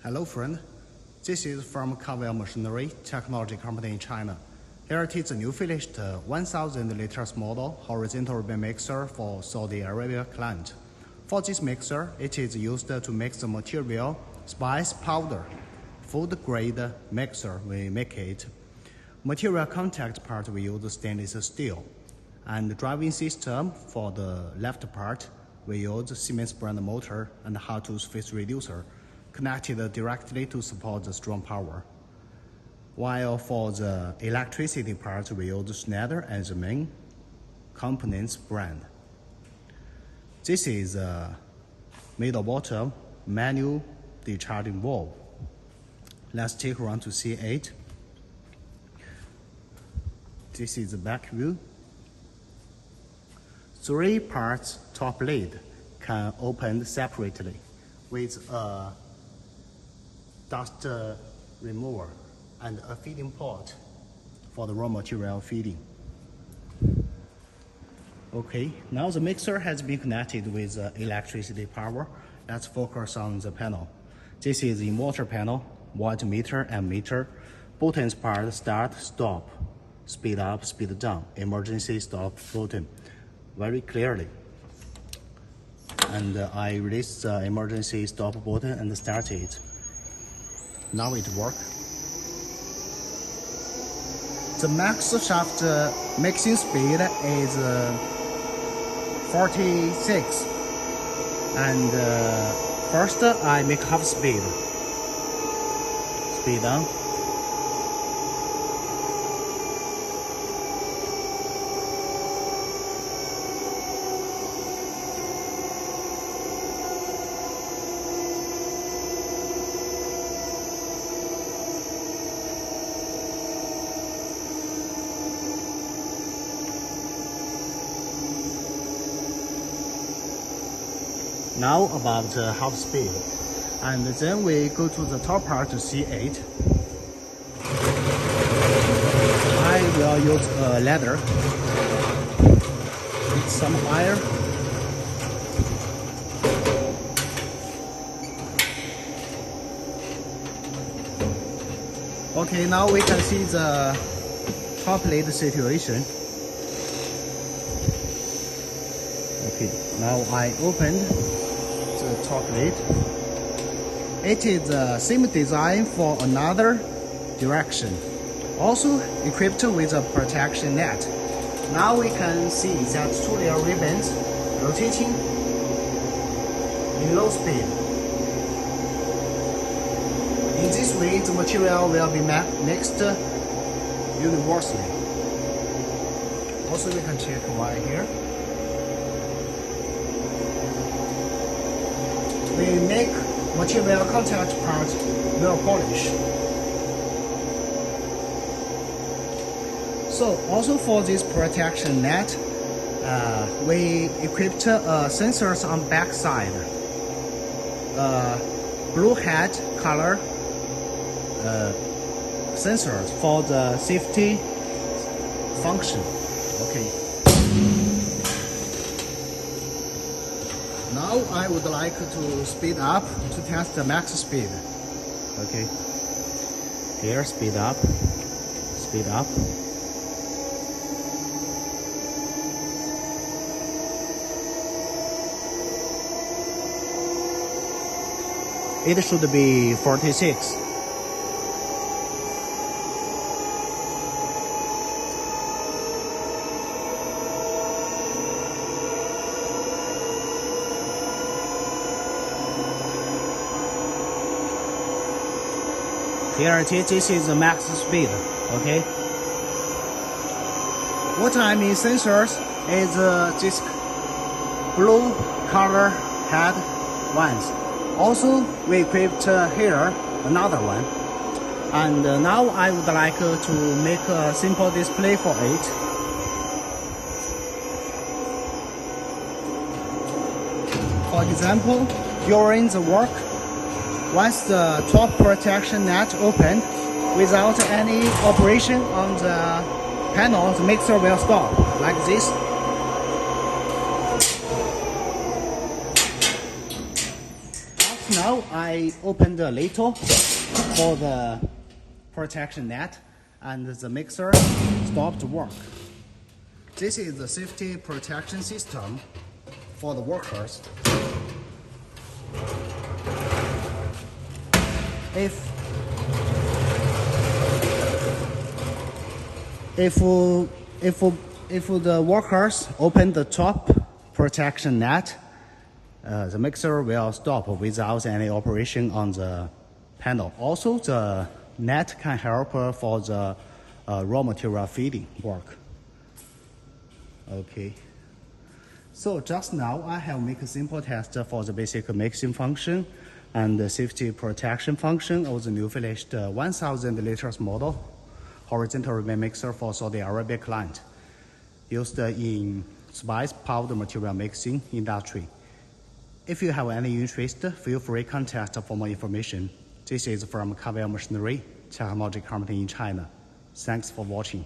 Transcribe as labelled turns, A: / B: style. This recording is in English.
A: Hello friend, this is from Karvil Machinery, technology company in China. Here it is a new finished 1000 liters model horizontal ribbon mixer for Saudi Arabia client. For this mixer, it is used to mix the material, spice powder. Food grade mixer we make it. Material contact part we use stainless steel. And the driving system for the left part, we use Siemens brand motor and hot-tooth phase reducer, connected directly to support the strong power. While for the electricity part, we use Schneider as the main components brand. This is a middle bottom manual discharging valve. Let's take around to see it. This is the back view. 3 parts top lid can open separately with a dust remover and a feeding port for the raw material feeding. Okay, now the mixer has been connected with electricity power. Let's focus on the panel. This is the inverter panel, voltmeter and meter. Buttons part start, stop, speed up, speed down, emergency stop button very clearly. And I release the emergency stop button and start it. Now it works. The max shaft mixing speed is 46. And first I make half speed. Speed down. Now about half speed, and then we go to the top part to see it. I will use a ladder with some wire. Okay, now we can see the top lid situation. Okay, now I opened the top lid. It is the same design for another direction, also equipped with a protection net. Now we can see that 2 layer ribbons rotating in low speed. In this way, the material will be mixed universally. Also, we can check right here. We make material contact part well polished. So also for this protection net, we equipped sensors on back side. Blue hat color sensors for the safety function. Okay. Now I would like to speed up to test the max speed. Okay. Here, speed up. Speed up. It should be 46. Here it is, this is the max speed, okay? What I mean sensors is this blue color head ones. Also, we equipped here another one. And now I would like to make a simple display for it. For example, during the work, once the top protection net opened, without any operation on the panel, the mixer will stop, like this. now I opened the lid for the protection net, and the mixer stopped work. This is the safety protection system for the workers. If the workers open the top protection net, the mixer will stop without any operation on the panel. Also, the net can help for the raw material feeding work. Okay. So just now I have made a simple test for the basic mixing function and the safety protection function of the new finished 1000 liters model horizontal ribbon mixer for Saudi Arabia client used in spice powder material mixing industry. If you have any interest, feel free to contact for more information. This is from Karvil Machinery, technology company in China. Thanks for watching.